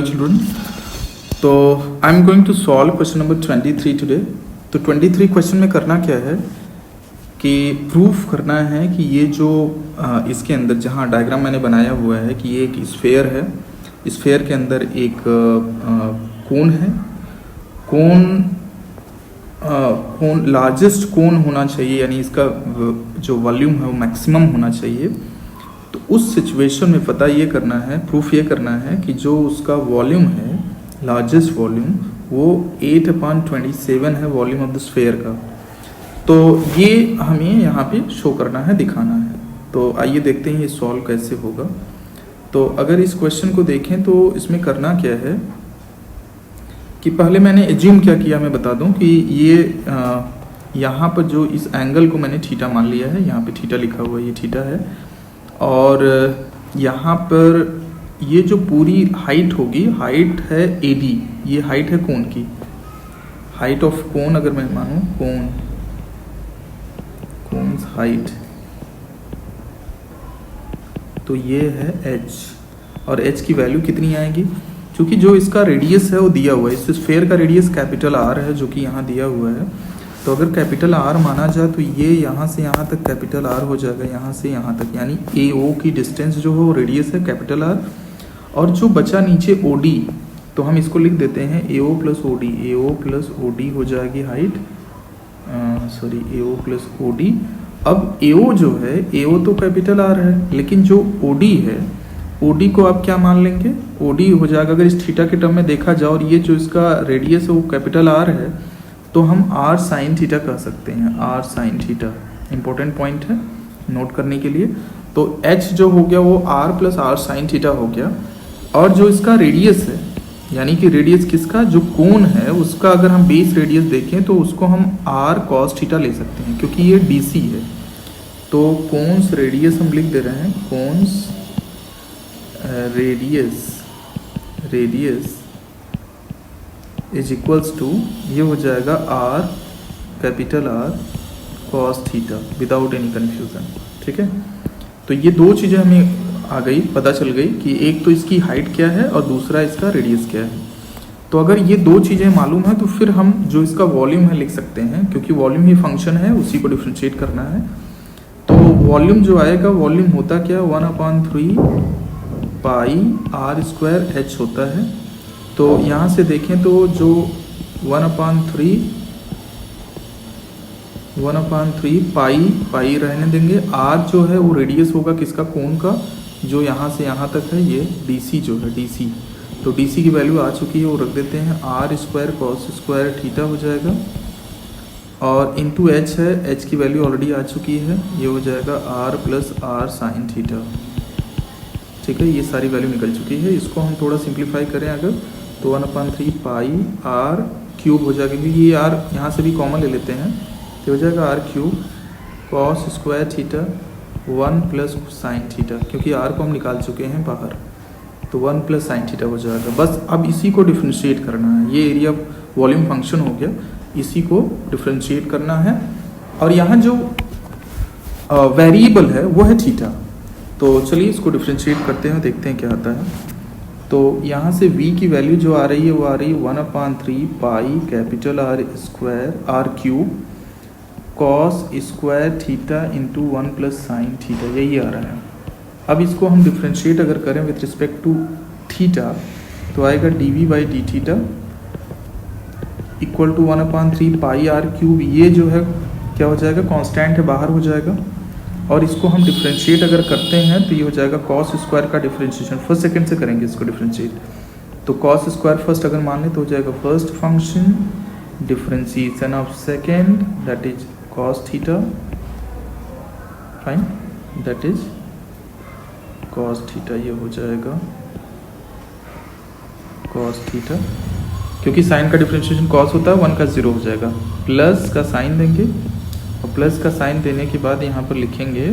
Children, तो I am going to solve question number 23 today. तो 23 question में करना क्या है कि प्रूफ करना है कि ये जो इसके अंदर जहाँ डायग्राम मैंने बनाया हुआ है कि ये एक स्फेयर है, स्फेयर के अंदर एक कोन है। कोन लार्जेस्ट कोन होना चाहिए, यानी इसका जो वॉल्यूम है वो मैक्सिमम होना चाहिए। तो उस सिचुएशन में पता ये करना है, प्रूफ ये करना है कि जो उसका वॉल्यूम है, लार्जेस्ट वॉल्यूम, वो 8/27 है वॉल्यूम ऑफ द स्फेयर का। तो ये हमें यहाँ पे शो करना है, दिखाना है। तो आइए देखते हैं ये सॉल्व कैसे होगा। तो अगर इस क्वेश्चन को देखें तो इसमें करना क्या है कि पहले मैंने एज्यूम क्या किया मैं बता दूं कि ये यहाँ पर जो इस एंगल को मैंने थीटा मान लिया है, यहाँ पे थीटा लिखा हुआ है, ये थीटा है। और यहाँ पर ये जो पूरी हाइट होगी, हाइट है AD, ये हाइट है कोन की, हाइट ऑफ कोन अगर मैं मानूं, कोन्स हाइट, तो ये है H। और H की वैल्यू कितनी आएगी, क्योंकि जो इसका रेडियस है वो दिया हुआ है, इस स्फेयर का रेडियस कैपिटल R है जो कि यहाँ दिया हुआ है। तो अगर कैपिटल R माना जाए तो ये यहाँ से यहाँ तक कैपिटल R हो जाएगा, यहाँ से यहाँ तक, यानी AO की डिस्टेंस जो है वो रेडियस है कैपिटल R। और जो बचा नीचे OD, तो हम इसको लिख देते हैं AO प्लस OD हो जाएगी हाइट, AO प्लस OD। अब AO जो है, AO तो कैपिटल R है, लेकिन जो OD है, OD को आप क्या मान लेंगे, OD हो जाएगा, अगर इस थीटा के टर्म में देखा जाए और ये जो इसका रेडियस है वो कैपिटल R है, तो हम R साइन थीटा कह सकते हैं, R sine theta. Important point है नोट करने के लिए। तो H जो हो गया वो R plus R sine theta हो गया। और जो इसका रेडियस है, यानी कि रेडियस किसका, जो कोन है उसका, अगर हम बेस रेडियस देखें तो उसको हम R कॉस थीटा ले सकते हैं, क्योंकि ये DC है। तो कोन्स रेडियस हम लिख दे रहे हैं, cone's radius is equals to, ये हो जाएगा R capital R cos theta without any confusion. ठीक है, तो ये दो चीज़ें हमें आ गई, पता चल गई कि एक तो इसकी हाइट क्या है और दूसरा इसका रेडियस क्या है। तो अगर ये दो चीज़ें मालूम है तो फिर हम जो इसका वॉल्यूम है लिख सकते हैं, क्योंकि वॉल्यूम ही फंक्शन है, उसी को डिफ्रेंशिएट करना है। तो वॉल्यूम जो आएगा, वॉल्यूम होता क्या, 1/3 पाई R² H होता है। तो यहाँ से देखें तो जो 1/3 पाई रहने देंगे। R जो है वो रेडियस होगा किसका, कोन का, जो यहाँ से यहाँ तक है, ये DC जो है, DC। तो DC की वैल्यू आ चुकी है, वो रख देते हैं, R² cos² थीटा हो जाएगा। और इंटू H है, H की वैल्यू ऑलरेडी आ चुकी है, ये हो जाएगा R plus R sine theta. ठीक है, ये सारी वैल्यू निकल चुकी है। इसको हम थोड़ा सिंप्लीफाई करें अगर, तो 1/3 पाई R³ हो जाएगा, क्योंकि ये R यहाँ से भी कॉमन ले लेते हैं, तो हो जाएगा R³ cos² theta 1 plus sine theta, क्योंकि R को हम निकाल चुके हैं बाहर, तो 1 प्लस साइन थीटा हो जाएगा। बस अब इसी को डिफ्रेंशिएट करना है, ये एरिया वॉल्यूम फंक्शन हो गया, इसी को डिफ्रेंशिएट करना है। और यहाँ जो वेरिएबल है वो है थीटा। तो चलिए इसको डिफ्रेंशिएट करते हैं, देखते हैं क्या आता है। तो यहाँ से V की वैल्यू जो आ रही है वो आ रही है 1/3 pi capital R³ cos² theta into 1 plus sine theta, यही आ रहा है। अब इसको हम डिफ्रेंशिएट अगर करें विथ रिस्पेक्ट टू थीटा, तो आएगा dV/d θ equal to 1/3 pi R³। ये जो है क्या हो जाएगा, कांस्टेंट है, बाहर हो जाएगा। और इसको हम डिफ्रेंशिएट अगर करते हैं तो ये हो जाएगा cos² का डिफ्रेंशिएशन, फर्स्ट सेकंड से करेंगे इसको डिफ्रेंशिएट। तो cos² फर्स्ट अगर मान लें तो हो जाएगा first function, differentiation of second, that is cos theta, fine, that is cos theta, ये हो जाएगा cos थीटा, क्योंकि साइन का डिफरेंशिएशन cos होता है, 1 का 0 हो जाएगा, प्लस का साइन देंगे, और प्लस का साइन देने के बाद यहाँ पर लिखेंगे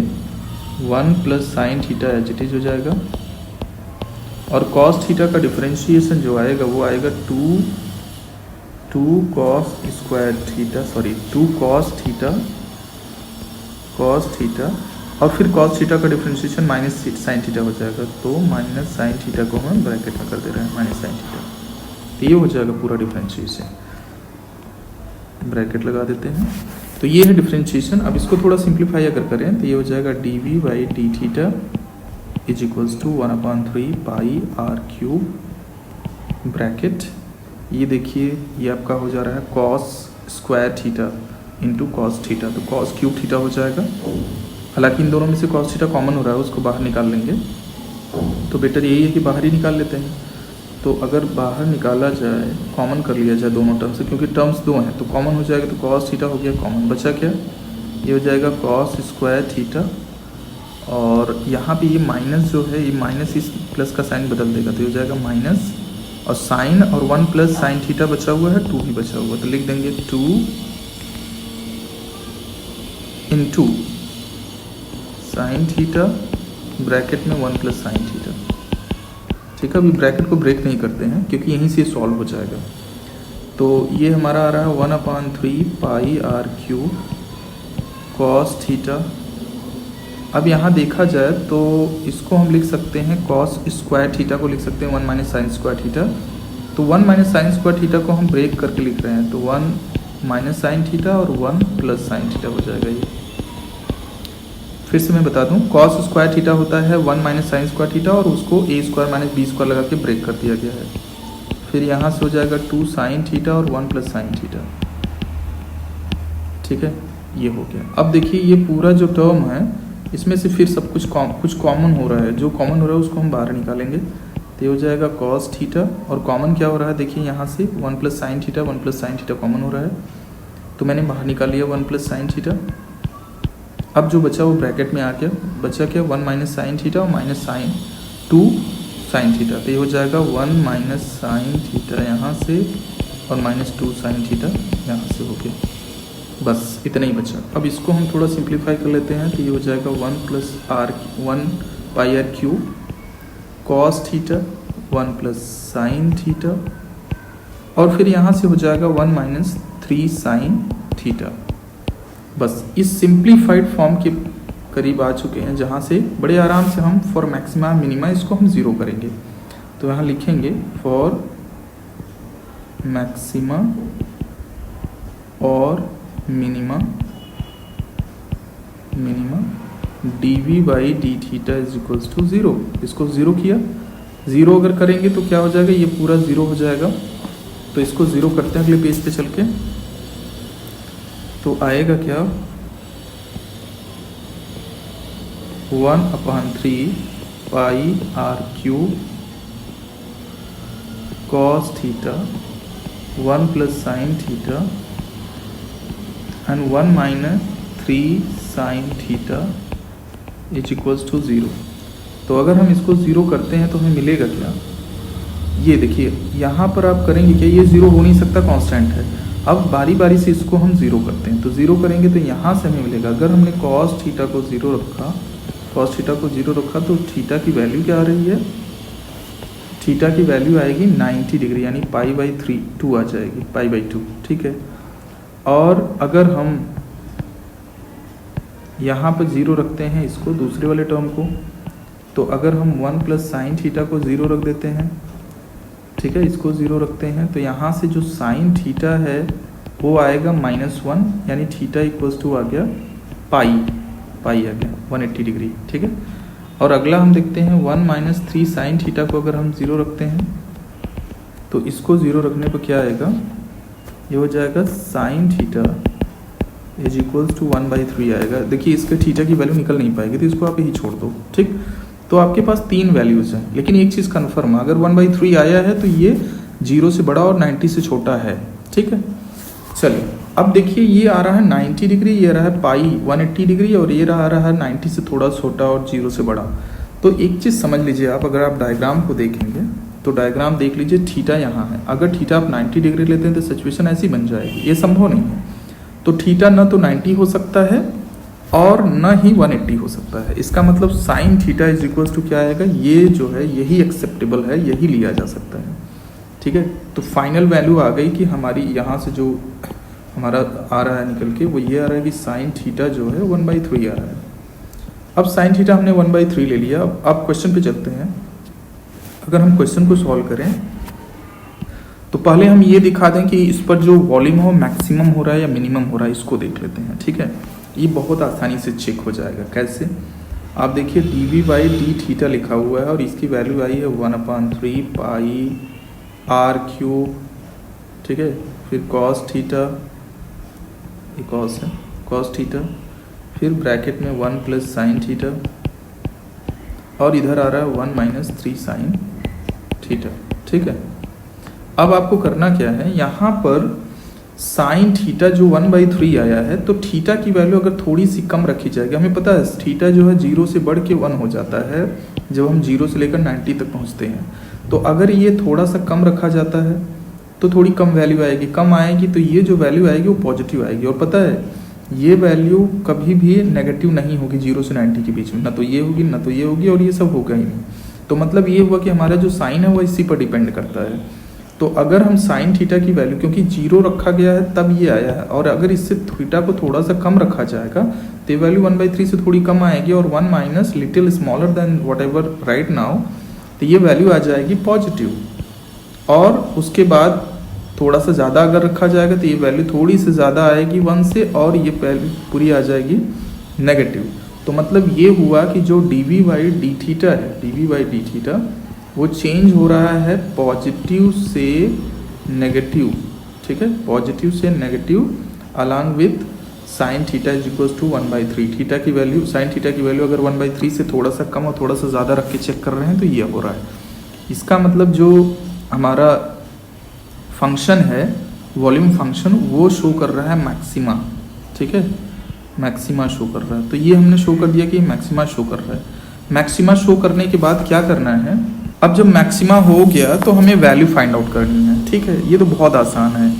1 plus sine theta as it is हो जाएगा। और cos थीटा का डिफरेंशिएशन जो आएगा वो आएगा 2 cos थीटा, और फिर कॉस थीटा का डिफ्रेंशिएशन माइनस साइन थीटा हो जाएगा, तो माइनस साइन थीटा को हम ब्रैकेट में कर दे रहे हैं माइनस साइन थीटा, तो ये हो जाएगा पूरा डिफ्रेंशिएशन, ब्रैकेट लगा देते हैं। तो ये है डिफ्रेंशिएशन। अब इसको थोड़ा सिंप्लीफाई अगर करें तो ये हो जाएगा D V by D theta is equals to 1/3 pi R cube bracket, ये देखिए ये आपका हो जा रहा है cos square theta into cos theta, तो कॉस क्यूब थीटा हो जाएगा। हालांकि इन दोनों में से कॉस थीटा कॉमन हो रहा है, उसको बाहर निकाल लेंगे, तो बेटर यही है कि बाहर ही निकाल लेते हैं। तो अगर बाहर निकाला जाए, कॉमन कर लिया जाए दोनों टर्म से, क्योंकि टर्म्स दो हैं तो कॉमन हो जाएगा, तो कॉस थीटा हो गया कॉमन, बचा क्या, ये हो जाएगा कॉस स्क्वायर थीटा, और यहाँ पे ये माइनस जो है, ये माइनस इस प्लस का साइन बदल देगा, तो ये हो जाएगा माइनस, और साइन और 1 प्लस साइन थीटा बचा हुआ है, 2 भी बचा हुआ, तो लिख देंगे 2 इंटू साइन थीटा ब्रैकेट में 1 प्लस साइन थीटा। ठीक है, अभी ब्रैकेट को ब्रेक नहीं करते हैं क्योंकि यहीं से सॉल्व हो जाएगा। तो ये हमारा आ रहा है 1/3 pi R cube cos theta. अब यहाँ देखा जाए तो इसको हम लिख सकते हैं कॉस स्क्वायर थीटा को लिख सकते हैं 1 माइनस साइन स्क्वायर थीटा। तो 1 माइनस साइन स्क्वायर थीटा को हम ब्रेक करके लिख रहे हैं, तो 1 माइनस साइन थीटा और 1 प्लस साइन थीटा हो जाएगा। ये फिर से मैं बता दूं, कॉस स्क्वायर थीटा होता है 1 माइनस साइन स्क्वायर थीटा, और उसको ए स्क्वायर माइनस बी स्क्वायर लगा के ब्रेक कर दिया गया है। फिर यहाँ से हो जाएगा 2 साइन थीटा और 1 प्लस साइन थीटा। ठीक है, ये हो गया। अब देखिए ये पूरा जो टर्म है इसमें से फिर सब कुछ कॉमन हो रहा है, जो कॉमन हो रहा है उसको हम बाहर निकालेंगे, तो ये हो जाएगा कॉस थीटा, और कॉमन क्या हो रहा है देखिए यहाँ से 1 plus sine theta, 1 plus sine theta common हो रहा है, तो मैंने बाहर निकाल लिया 1 प्लस साइन थीटा। अब जो बचा वो ब्रैकेट में आ गया, बचा क्या 1 माइनस साइन थीटा और माइनस साइन 2 साइन थीटा, तो ये हो जाएगा 1 माइनस साइन थीटा यहाँ से और माइनस 2 साइन थीटा यहाँ से हो गया, बस इतना ही बचा। अब इसको हम थोड़ा सिंप्लीफाई कर लेते हैं, तो ये हो जाएगा 1 plus R 1 pi R cube cos theta 1 plus sine theta, और फिर यहाँ से हो जाएगा 1 माइनस 3 साइन थीटा। बस इस सिंप्लीफाइड फॉर्म के करीब आ चुके हैं, जहाँ से बड़े आराम से हम फॉर मैक्सिमा मिनिमा इसको हम ज़ीरो करेंगे। तो यहाँ लिखेंगे फॉर मैक्सिमा और minima D V by D theta is equals to 0। इसको ज़ीरो किया, ज़ीरो अगर करेंगे तो क्या हो जाएगा, ये पूरा ज़ीरो हो जाएगा। तो इसको ज़ीरो करते हैं अगले पेज पे चल के, तो आएगा क्या 1/3 pi R cube cos theta 1 plus sine theta and 1 minus 3 sine theta is equals to 0। तो अगर हम इसको ज़ीरो करते हैं तो हमें मिलेगा क्या, ये देखिए यहाँ पर आप करेंगे क्या, ये ज़ीरो हो नहीं सकता, कांस्टेंट है। अब बारी बारी से इसको हम ज़ीरो करते हैं, तो ज़ीरो करेंगे तो यहाँ से हमें मिलेगा, अगर हमने कॉस थीटा को ज़ीरो रखा, कॉस थीटा को ज़ीरो रखा, तो थीटा की वैल्यू क्या आ रही है, थीटा की वैल्यू आएगी 90 डिग्री, यानी π/2 आ जाएगी, π/2। ठीक है, और अगर हम यहाँ पर ज़ीरो रखते हैं इसको दूसरे वाले टर्म को, तो अगर हम 1 प्लस साइन थीटा को ज़ीरो रख देते हैं, ठीक है, इसको ज़ीरो रखते हैं, तो यहाँ से जो साइन थीटा है वो आएगा -1, यानी थीटा इक्वल्स टू आ गया पाई आ गया 180 डिग्री। ठीक है, और अगला हम देखते हैं 1 माइनस 3 साइन थीटा को अगर हम ज़ीरो रखते हैं, तो इसको ज़ीरो रखने पर क्या आएगा, ये हो जाएगा sine theta is equals to 1/3 आएगा। देखिए इसके थीटा की वैल्यू निकल नहीं पाएगी, तो इसको आप यही छोड़ दो। ठीक, तो आपके पास 3 वैल्यूज़ हैं, लेकिन एक चीज़ कन्फर्म, अगर 1/3 आया है तो ये 0 से बड़ा और 90 से छोटा है। ठीक है, चलिए अब देखिए ये आ रहा है 90 डिग्री, ये रहा है पाई 180 डिग्री, और ये रहा है 90 से थोड़ा छोटा और 0 से बड़ा। तो एक चीज़ समझ लीजिए आप, अगर आप डायग्राम को देखेंगे तो डायग्राम देख लीजिए, थीटा यहाँ है, अगर थीटा आप 90 डिग्री लेते हैं तो सिचुएशन ऐसी बन जाएगी, ये संभव नहीं है। तो थीटा न तो 90 हो सकता है और न ही 180 हो सकता है। इसका मतलब sine theta is equals to क्या आएगा, ये जो है यही एक्सेप्टेबल है, यही लिया जा सकता है। ठीक है, तो फाइनल वैल्यू आ गई कि हमारी यहाँ से जो हमारा आ रहा है निकल के, वो ये आ रहा है कि साइन थीटा जो है 1/3 आ रहा है। अब साइन थीटा हमने 1/3 ले लिया। अब क्वेश्चन पे चलते हैं। अगर हम क्वेश्चन को सॉल्व करें तो पहले हम ये दिखा दें कि इस पर जो वॉल्यूम हो मैक्सिमम हो रहा है या मिनिमम हो रहा है, इसको देख लेते हैं। ठीक है, ये बहुत आसानी से चेक हो जाएगा। कैसे? आप देखिए dv/d थीटा लिखा हुआ है और इसकी वैल्यू आई है 1/3 पाई r क्यूब। ठीक है, फिर cos थीटा, ये cos है, cos थीटा, फिर ब्रैकेट में 1 प्लस साइन थीटा और इधर आ रहा है 1 माइनस 3 साइन थीटा। ठीक है, अब आपको करना क्या है, यहाँ पर साइन थीटा जो 1/3 आया है तो थीटा की वैल्यू अगर थोड़ी सी कम रखी जाएगी, हमें पता है थीटा जो है 0 से बढ़ के 1 हो जाता है जब हम 0 से लेकर 90 तक पहुँचते हैं। तो अगर ये थोड़ा सा कम रखा जाता है तो थोड़ी कम वैल्यू आएगी, कम आएगी तो ये जो वैल्यू आएगी वो पॉजिटिव आएगी। और पता है ये वैल्यू कभी भी नेगेटिव नहीं होगी 0 से 90 के बीच में, ना तो ये होगी ना तो ये होगी और ये सब होगा ही नहीं। तो मतलब ये हुआ कि हमारा जो साइन है वो इसी पर डिपेंड करता है। तो अगर हम साइन थीटा की वैल्यू, क्योंकि 0 रखा गया है तब ये आया है, और अगर इससे थीटा को थोड़ा सा कम रखा जाएगा तो ये वैल्यू 1/3 से थोड़ी कम आएगी और 1 minus little smaller than what ever right now, तो ये वैल्यू आ जाएगी पॉजिटिव। और उसके बाद थोड़ा सा ज़्यादा अगर रखा जाएगा तो ये वैल्यू थोड़ी सी ज़्यादा आएगी 1 से और ये वैल्यू पूरी आ जाएगी नेगेटिव। तो मतलब ये हुआ कि जो dv/d थीटा है, dv/d थीटा वो चेंज हो रहा है पॉजिटिव से नेगेटिव। ठीक है, पॉजिटिव से negative along with sine theta is equals to 1/3। Theta की वैल्यू, साइन थीटा की वैल्यू अगर 1/3 से थोड़ा सा कम और थोड़ा सा ज़्यादा रख के चेक कर रहे हैं तो ये हो रहा है। इसका मतलब जो हमारा फंक्शन है वॉल्यूम फंक्शन वो शो कर रहा है मैक्सिमा। ठीक है, मैक्सिमा शो कर रहा है। तो ये हमने शो कर दिया कि मैक्सिमा शो कर रहा है। मैक्सिमा शो करने के बाद क्या करना है, अब जब मैक्सिमा हो गया तो हमें वैल्यू फाइंड आउट करनी है। ठीक है, ये तो बहुत आसान है।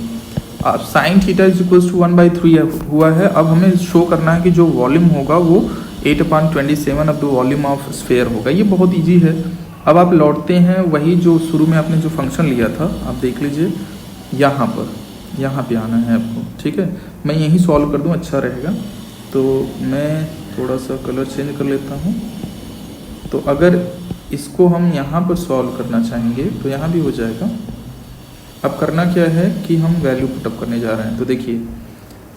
अब sine theta is equals to 1/3 हुआ है। अब हमें शो करना है कि जो वॉल्यूम होगा वो 8/27 of the volume of sphere होगा। ये बहुत ईजी है। अब आप लौटते हैं वही जो शुरू में आपने जो फंक्शन लिया था, आप देख लीजिए यहाँ पे आना है आपको। ठीक है, मैं यहीं सॉल्व कर दूँ, अच्छा रहेगा। तो मैं थोड़ा सा कलर चेंज कर लेता हूँ। तो अगर इसको हम यहाँ पर सॉल्व करना चाहेंगे तो यहाँ भी हो जाएगा। अब करना क्या है कि हम वैल्यू पुटअप करने जा रहे हैं। तो देखिए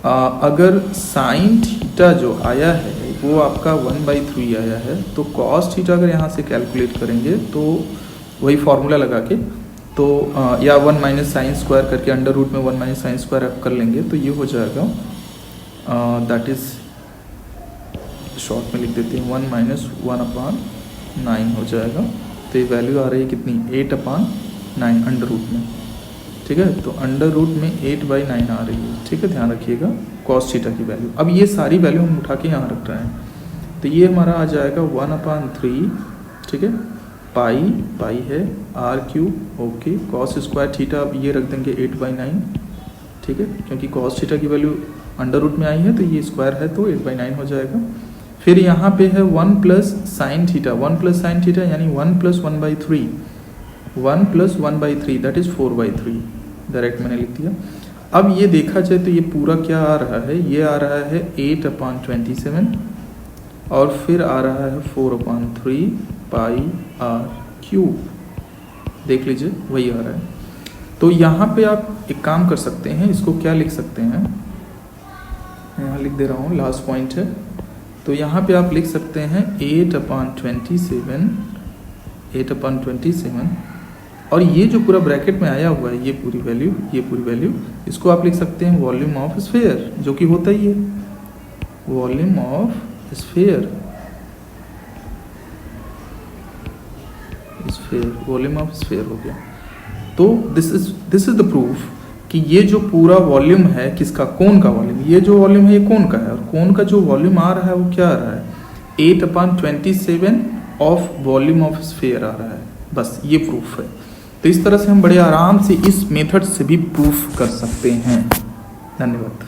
अगर साइन थीटा जो आया है वो आपका 1/3 आया है तो कॉस थीटा अगर यहाँ से कैलकुलेट करेंगे तो वही फार्मूला लगा के तो या 1 माइनस साइन स्क्वायर करके अंडर रूट में 1 माइनस साइन स्क्वायर कर लेंगे तो ये हो जाएगा, दैट इज़ शॉर्ट में लिख देते हैं 1 माइनस 1/9 हो जाएगा। तो ये वैल्यू आ रही है कितनी, 8/9 अंडर रूट में। ठीक है, तो अंडर रूट में 8/9 आ रही है। ठीक है, ध्यान रखिएगा कॉस थीटा की वैल्यू। अब ये सारी वैल्यू हम उठा के यहाँ रख रहे हैं तो ये हमारा आ जाएगा 1/3। ठीक है, पाई है r cube. Okay, cos square theta अब ये रख देंगे 8/9। ठीक है, क्योंकि कॉस थीटा की वैल्यू अंडर रूट में आई है तो ये स्क्वायर है तो 8/9 हो जाएगा। फिर यहाँ पे है 1 plus sine theta, 1 plus sine theta यानी 1 plus 1/3, 1 plus 1/3 that is 4/3। Direct मैंने लिख दिया। अब ये देखा जाए तो ये पूरा क्या आ रहा है, ये आ रहा है 8/27 और फिर आ रहा है 4/3 पाई r क्यूब। देख लीजिए वही आ रहा है। तो यहाँ पे आप एक काम कर सकते हैं, इसको क्या लिख सकते हैं, यहाँ लिख दे रहा हूँ, लास्ट पॉइंट है। तो यहाँ पे आप लिख सकते हैं 8/27 और ये जो पूरा ब्रैकेट में आया हुआ है ये पूरी वैल्यू इसको आप लिख सकते हैं वॉल्यूम ऑफ स्फीयर, जो कि होता ही है volume of sphere, volume of sphere हो गया। तो दिस इज द प्रूफ कि ये जो पूरा वॉल्यूम है किसका, कोन का वॉल्यूम, ये जो वॉल्यूम है ये कोन का है और कोन का जो वॉल्यूम आ रहा है वो क्या आ रहा है, 8/27 ऑफ वॉल्यूम ऑफ स्फीयर आ रहा है। बस ये प्रूफ है। तो इस तरह से हम बड़े आराम से इस मेथड से भी प्रूफ कर सकते हैं। धन्यवाद।